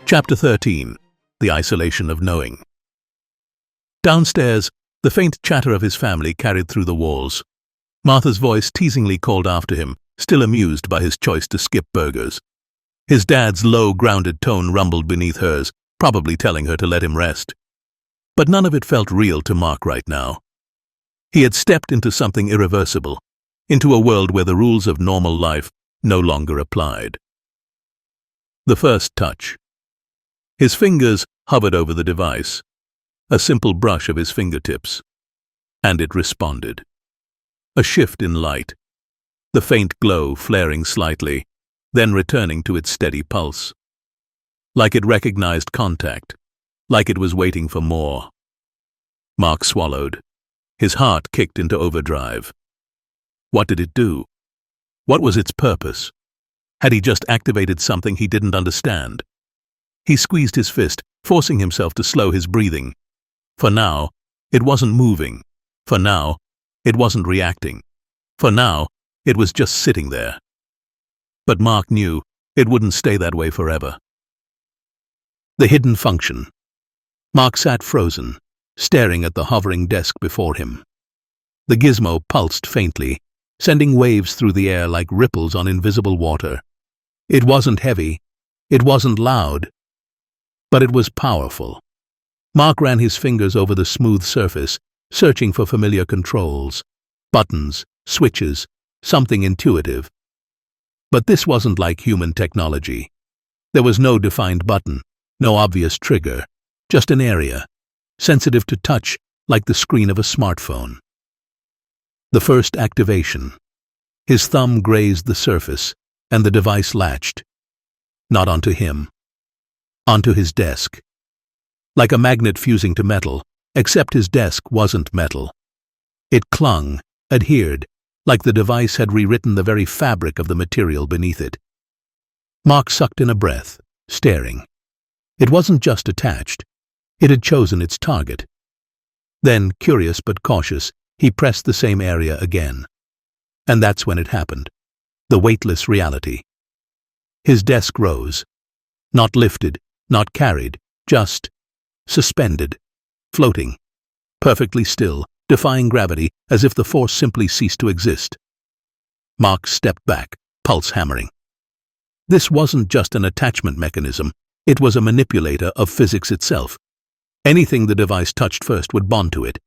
Chapter 13. The Isolation of Knowing. Downstairs, the faint chatter of his family carried through the walls. Martha's voice teasingly called after him, still amused by his choice to skip burgers. His dad's low, grounded tone rumbled beneath hers, probably telling her to let him rest. But none of it felt real to Mark right now. He had stepped into something irreversible, into a world where the rules of normal life no longer applied. The first touch. His fingers hovered over the device, a simple brush of his fingertips, and it responded. A shift in light, the faint glow flaring slightly, then returning to its steady pulse. Like it recognized contact, like it was waiting for more. Mark swallowed. His heart kicked into overdrive. What did it do? What was its purpose? Had he just activated something he didn't understand? He squeezed his fist, forcing himself to slow his breathing. For now, it wasn't moving. For now, it wasn't reacting. For now, it was just sitting there. But Mark knew it wouldn't stay that way forever. The hidden function. Mark sat frozen, staring at the hovering desk before him. The gizmo pulsed faintly, sending waves through the air like ripples on invisible water. It wasn't heavy, it wasn't loud, but it was powerful. Mark ran his fingers over the smooth surface, searching for familiar controls, buttons, switches, something intuitive. But this wasn't like human technology. There was no defined button, no obvious trigger, just an area, sensitive to touch like the screen of a smartphone. The first activation. His thumb grazed the surface, and the device latched. Not onto him. Onto his desk. Like a magnet fusing to metal, except his desk wasn't metal. It clung, adhered, like the device had rewritten the very fabric of the material beneath it. Mark sucked in a breath, staring. It wasn't just attached. It had chosen its target. Then, curious but cautious, he pressed the same area again. And that's when it happened. The weightless reality. His desk rose. Not lifted, not carried, just suspended, floating, perfectly still, defying gravity as if the force simply ceased to exist. Mark stepped back, pulse hammering. This wasn't just an attachment mechanism, it was a manipulator of physics itself. Anything the device touched first would bond to it,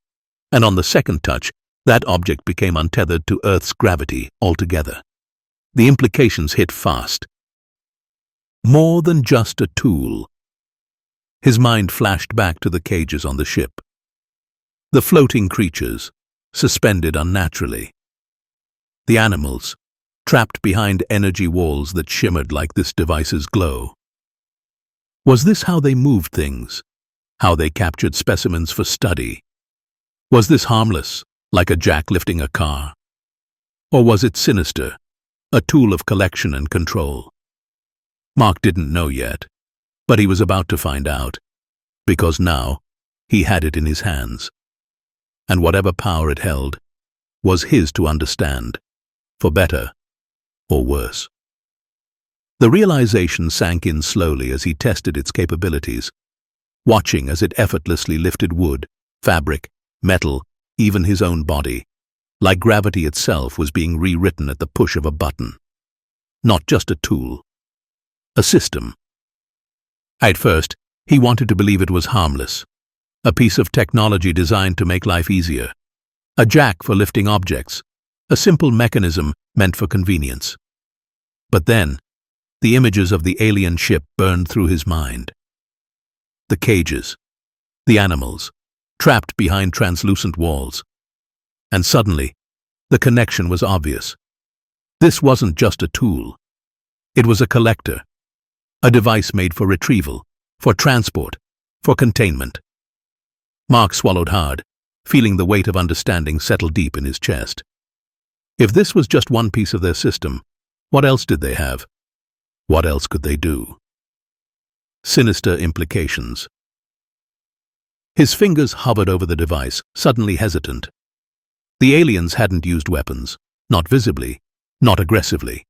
and on the second touch, that object became untethered to Earth's gravity altogether. The implications hit fast. More than just a tool. His mind flashed back to the cages on the ship. The floating creatures, suspended unnaturally. The animals, trapped behind energy walls that shimmered like this device's glow. Was this how they moved things? How they captured specimens for study? Was this harmless, like a jack lifting a car? Or was it sinister, a tool of collection and control? Mark didn't know yet, but he was about to find out, because now he had it in his hands. And whatever power it held was his to understand, for better or worse. The realization sank in slowly as he tested its capabilities, watching as it effortlessly lifted wood, fabric, metal, even his own body, like gravity itself was being rewritten at the push of a button. Not just a tool. A system. At first, he wanted to believe it was harmless. A piece of technology designed to make life easier. A jack for lifting objects. A simple mechanism meant for convenience. But then, the images of the alien ship burned through his mind. The cages. The animals, trapped behind translucent walls. And suddenly, the connection was obvious. This wasn't just a tool. It was a collector. A device made for retrieval, for transport, for containment. Mark swallowed hard, feeling the weight of understanding settle deep in his chest. If this was just one piece of their system, what else did they have? What else could they do? Sinister implications. His fingers hovered over the device, suddenly hesitant. The aliens hadn't used weapons, not visibly, not aggressively.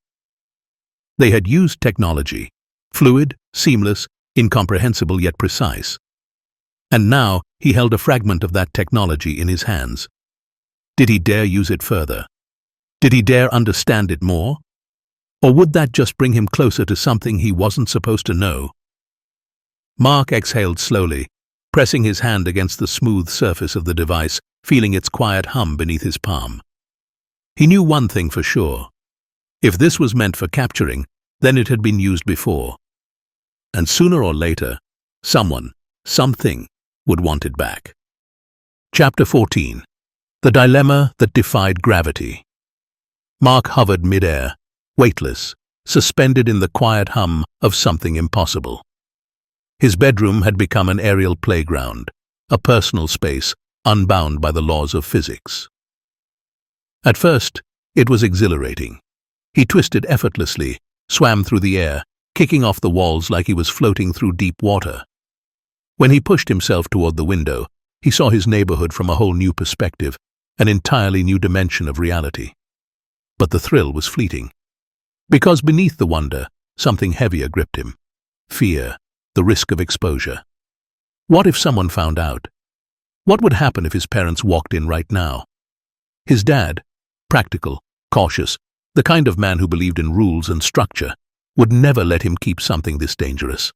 They had used technology, fluid, seamless, incomprehensible yet precise. And now he held a fragment of that technology in his hands. Did he dare use it further? Did he dare understand it more? Or would that just bring him closer to something he wasn't supposed to know? Mark exhaled slowly, pressing his hand against the smooth surface of the device, feeling its quiet hum beneath his palm. He knew one thing for sure. If this was meant for capturing, then it had been used before. And sooner or later, someone, something, would want it back. Chapter 14. The Dilemma That Defied Gravity. Mark hovered mid-air, weightless, suspended in the quiet hum of something impossible. His bedroom had become an aerial playground, a personal space unbound by the laws of physics. At first, it was exhilarating. He twisted effortlessly, swam through the air, kicking off the walls like he was floating through deep water. When he pushed himself toward the window, he saw his neighborhood from a whole new perspective, an entirely new dimension of reality. But the thrill was fleeting. Because beneath the wonder, something heavier gripped him. Fear, the risk of exposure. What if someone found out? What would happen if his parents walked in right now? His dad, practical, cautious, the kind of man who believed in rules and structure, would never let him keep something this dangerous.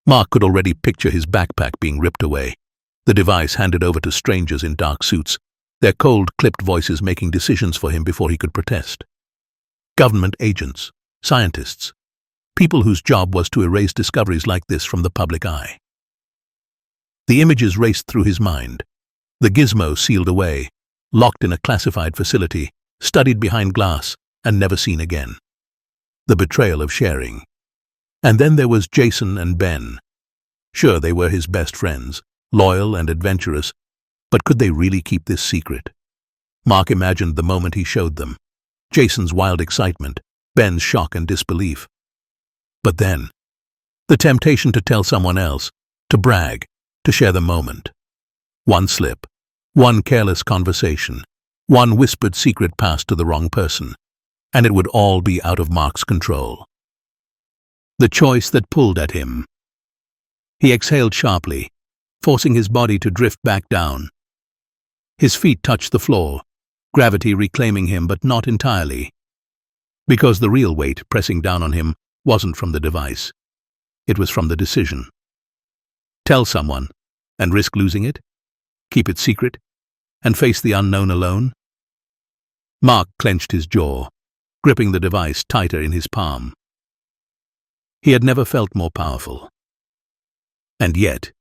Mark could already picture his backpack being ripped away, the device handed over to strangers in dark suits, their cold, clipped voices making decisions for him before he could protest. Government agents, scientists, people whose job was to erase discoveries like this from the public eye. The images raced through his mind, the gizmo sealed away, locked in a classified facility, studied behind glass, and never seen again. The betrayal of sharing. And then there was Jason and Ben. Sure, they were his best friends, loyal and adventurous, but could they really keep this secret? Mark imagined the moment he showed them. Jason's wild excitement, Ben's shock and disbelief. But then, the temptation to tell someone else, to brag, to share the moment. One slip, one careless conversation, one whispered secret passed to the wrong person, and it would all be out of Mark's control. The choice that pulled at him. He exhaled sharply, forcing his body to drift back down. His feet touched the floor, gravity reclaiming him, but not entirely. Because the real weight pressing down on him wasn't from the device. It was from the decision. Tell someone, and risk losing it? Keep it secret, and face the unknown alone? Mark clenched his jaw, gripping the device tighter in his palm. He had never felt more powerful. And yet,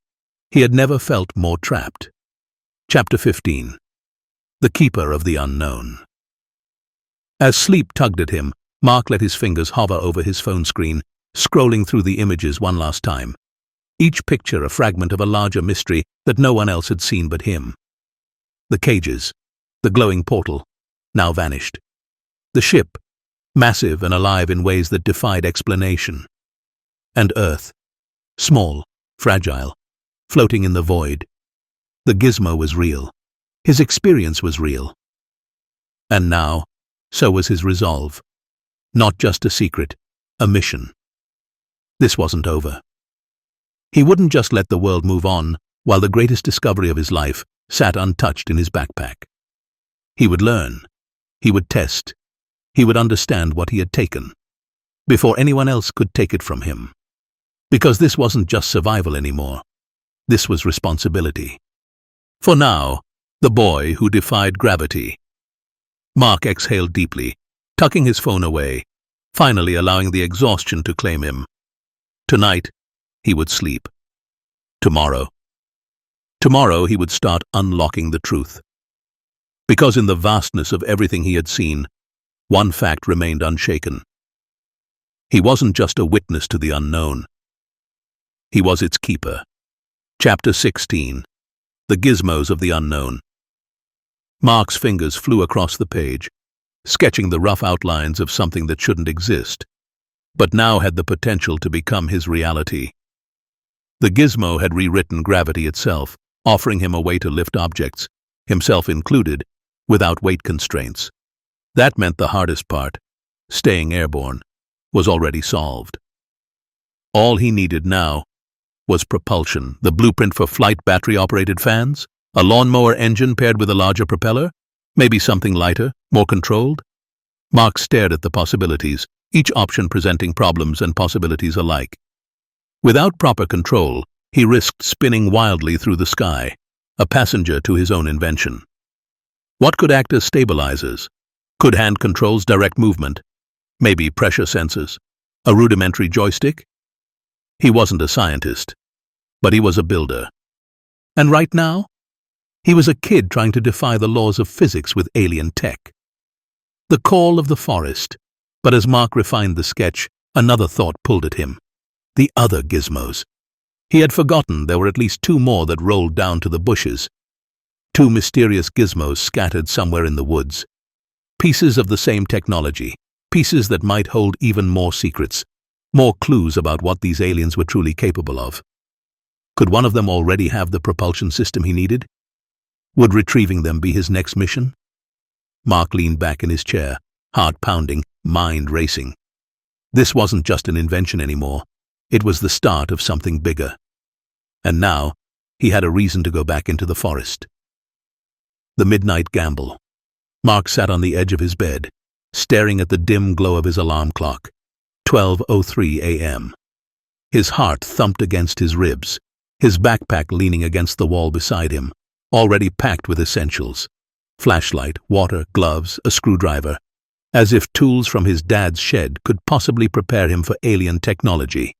he had never felt more trapped. Chapter 15. The Keeper of the Unknown. As sleep tugged at him, Mark let his fingers hover over his phone screen, scrolling through the images one last time. Each picture a fragment of a larger mystery that no one else had seen but him. The cages, the glowing portal, now vanished. The ship, massive and alive in ways that defied explanation. And Earth, small, fragile, floating in the void. The gizmo was real. His experience was real. And now, so was his resolve. Not just a secret, a mission. This wasn't over. He wouldn't just let the world move on while the greatest discovery of his life sat untouched in his backpack. He would learn. He would test. He would understand what he had taken, before anyone else could take it from him. Because this wasn't just survival anymore. This was responsibility. For now, the boy who defied gravity. Mark exhaled deeply, tucking his phone away, finally allowing the exhaustion to claim him. Tonight, he would sleep. Tomorrow he would start unlocking the truth. Because in the vastness of everything he had seen, one fact remained unshaken. He wasn't just a witness to the unknown. He was its keeper. Chapter 16. The Gizmos of the Unknown. Mark's fingers flew across the page, sketching the rough outlines of something that shouldn't exist, but now had the potential to become his reality. The gizmo had rewritten gravity itself, offering him a way to lift objects, himself included, without weight constraints. That meant the hardest part, staying airborne, was already solved. All he needed now was propulsion, the blueprint for flight battery-operated fans, a lawnmower engine paired with a larger propeller, maybe something lighter, more controlled. Mark stared at the possibilities, each option presenting problems and possibilities alike. Without proper control, he risked spinning wildly through the sky, a passenger to his own invention. What could act as stabilizers? Could hand controls direct movement? Maybe pressure sensors? A rudimentary joystick? He wasn't a scientist, but he was a builder. And right now, he was a kid trying to defy the laws of physics with alien tech. The call of the forest, but as Mark refined the sketch, another thought pulled at him. The other gizmos. He had forgotten there were at least 2 more that rolled down to the bushes. 2 mysterious gizmos scattered somewhere in the woods. Pieces of the same technology, pieces that might hold even more secrets, more clues about what these aliens were truly capable of. Could one of them already have the propulsion system he needed? Would retrieving them be his next mission? Mark leaned back in his chair, heart pounding, mind racing. This wasn't just an invention anymore. It was the start of something bigger. And now, he had a reason to go back into the forest. The midnight gamble. Mark sat on the edge of his bed, staring at the dim glow of his alarm clock. 12:03 a.m. His heart thumped against his ribs, his backpack leaning against the wall beside him, already packed with essentials. Flashlight, water, gloves, a screwdriver, as if tools from his dad's shed could possibly prepare him for alien technology.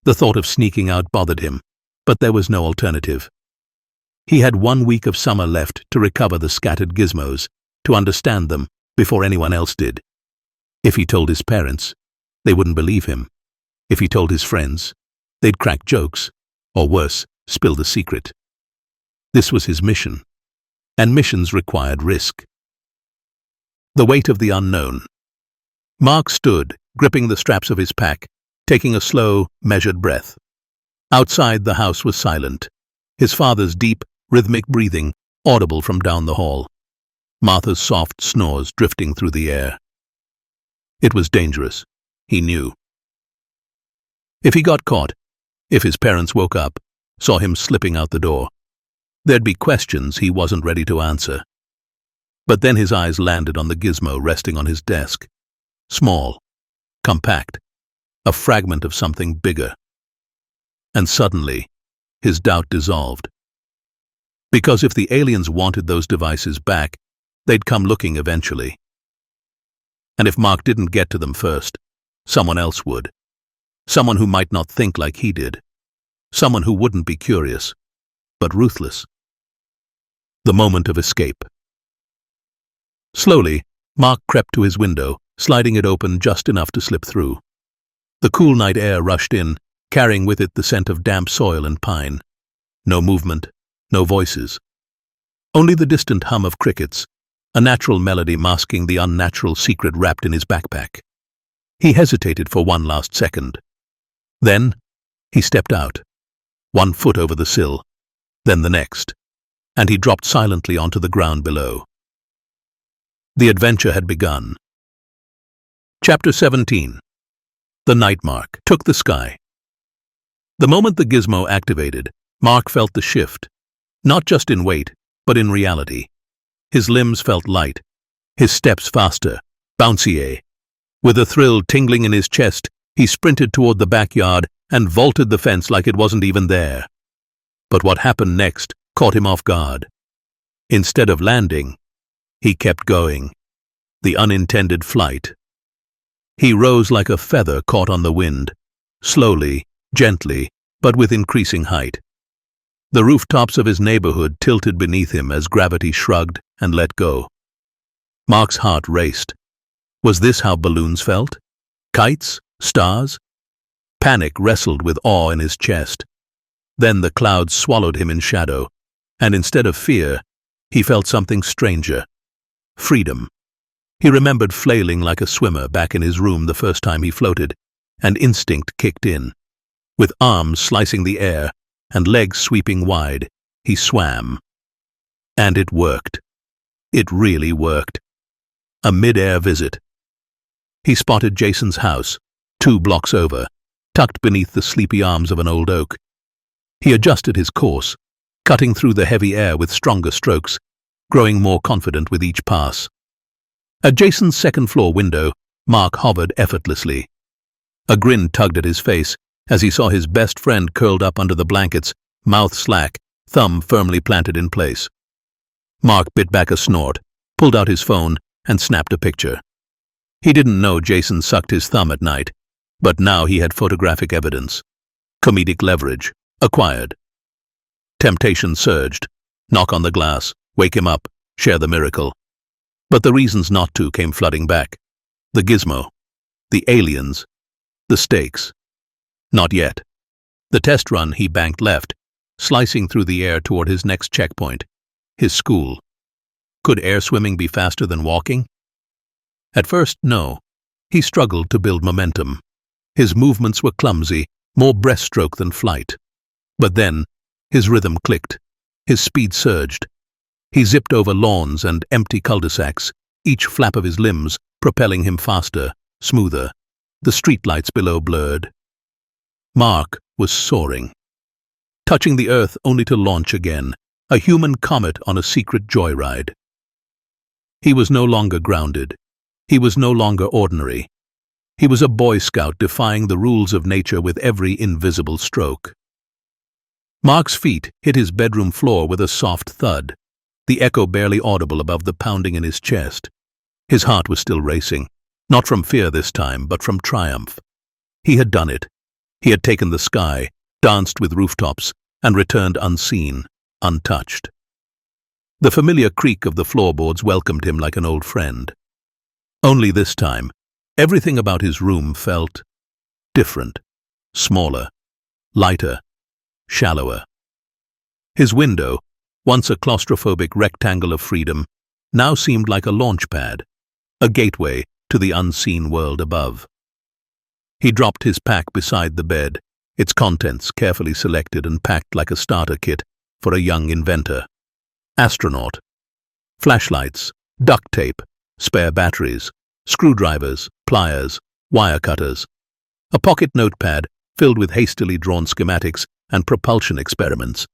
The thought of sneaking out bothered him, but there was no alternative. He had 1 week of summer left to recover the scattered gizmos, to understand them before anyone else did. If he told his parents, they wouldn't believe him. If he told his friends, they'd crack jokes, or worse, spill the secret. This was his mission, and missions required risk. The weight of the unknown. Mark stood, gripping the straps of his pack, taking a slow, measured breath. Outside, the house was silent, his father's deep, rhythmic breathing audible from down the hall, Martha's soft snores drifting through the air. It was dangerous, he knew. If he got caught, if his parents woke up, saw him slipping out the door, there'd be questions he wasn't ready to answer. But then his eyes landed on the gizmo resting on his desk. Small, compact, a fragment of something bigger. And suddenly, his doubt dissolved. Because if the aliens wanted those devices back, they'd come looking eventually. And if Mark didn't get to them first, someone else would. Someone who might not think like he did. Someone who wouldn't be curious, but ruthless. The moment of escape. Slowly, Mark crept to his window, sliding it open just enough to slip through. The cool night air rushed in, carrying with it the scent of damp soil and pine. No movement, no voices. Only the distant hum of crickets, a natural melody masking the unnatural secret wrapped in his backpack. He hesitated for one last second. Then, he stepped out, 1 foot over the sill, then the next, and he dropped silently onto the ground below. The adventure had begun. Chapter 17. The night mark took the sky. The moment the gizmo activated, Mark felt the shift, not just in weight, but in reality. His limbs felt light, his steps faster, bouncier. With a thrill tingling in his chest, he sprinted toward the backyard and vaulted the fence like it wasn't even there. But what happened next caught him off guard. Instead of landing, he kept going. The unintended flight. He rose like a feather caught on the wind, slowly, gently, but with increasing height. The rooftops of his neighborhood tilted beneath him as gravity shrugged and let go. Mark's heart raced. Was this how balloons felt? Kites? Stars? Panic wrestled with awe in his chest. Then the clouds swallowed him in shadow, and instead of fear, he felt something stranger. Freedom. He remembered flailing like a swimmer back in his room the first time he floated, and instinct kicked in. With arms slicing the air and legs sweeping wide, he swam. And it worked. It really worked. A mid-air visit. He spotted Jason's house, 2 blocks over, tucked beneath the sleepy arms of an old oak. He adjusted his course, cutting through the heavy air with stronger strokes, growing more confident with each pass. At Jason's second-floor window, Mark hovered effortlessly. A grin tugged at his face as he saw his best friend curled up under the blankets, mouth slack, thumb firmly planted in place. Mark bit back a snort, pulled out his phone, and snapped a picture. He didn't know Jason sucked his thumb at night, but now he had photographic evidence. Comedic leverage, acquired. Temptation surged. Knock on the glass, wake him up, share the miracle. But the reasons not to came flooding back. The gizmo. The aliens. The stakes. Not yet. The test run he banked left, slicing through the air toward his next checkpoint. His school. Could air swimming be faster than walking? At first, no. He struggled to build momentum. His movements were clumsy, more breaststroke than flight. But then, his rhythm clicked. His speed surged. He zipped over lawns and empty cul-de-sacs, each flap of his limbs propelling him faster, smoother. The streetlights below blurred. Mark was soaring. Touching the earth only to launch again, a human comet on a secret joyride. He was no longer grounded. He was no longer ordinary. He was a Boy Scout defying the rules of nature with every invisible stroke. Mark's feet hit his bedroom floor with a soft thud, the echo barely audible above the pounding in his chest. His heart was still racing, not from fear this time, but from triumph. He had done it. He had taken the sky, danced with rooftops, and returned unseen, untouched. The familiar creak of the floorboards welcomed him like an old friend. Only this time, everything about his room felt different, smaller, lighter, shallower. His window, once a claustrophobic rectangle of freedom, now seemed like a launch pad, a gateway to the unseen world above. He dropped his pack beside the bed, its contents carefully selected and packed like a starter kit for a young inventor. Astronaut. Flashlights, duct tape, spare batteries, screwdrivers, pliers, wire cutters. A pocket notepad filled with hastily drawn schematics and propulsion experiments.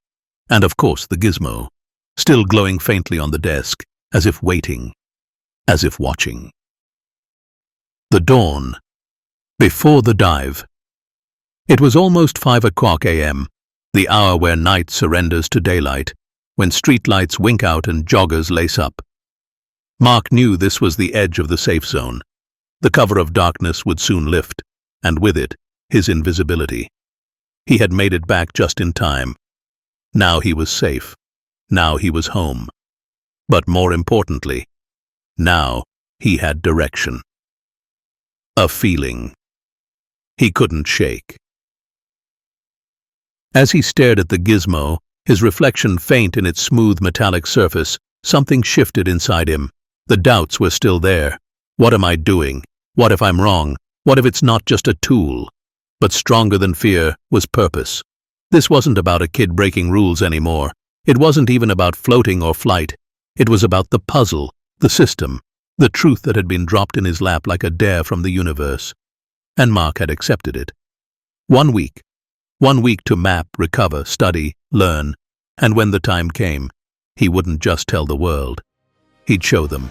And of course the gizmo, still glowing faintly on the desk, as if waiting, as if watching. The dawn. Before the dive. It was almost 5:00 a.m., the hour where night surrenders to daylight, when streetlights wink out and joggers lace up. Mark knew this was the edge of the safe zone. The cover of darkness would soon lift, and with it, his invisibility. He had made it back just in time. Now he was safe. Now he was home. But more importantly, now he had direction. A feeling he couldn't shake. As he stared at the gizmo, his reflection faint in its smooth metallic surface, something shifted inside him. The doubts were still there. What am I doing? What if I'm wrong? What if it's not just a tool? But stronger than fear was purpose. This wasn't about a kid breaking rules anymore. It wasn't even about floating or flight. It was about the puzzle, the system, the truth that had been dropped in his lap like a dare from the universe. And Mark had accepted it. 1 week. 1 week to map, recover, study, learn. And when the time came, he wouldn't just tell the world. He'd show them.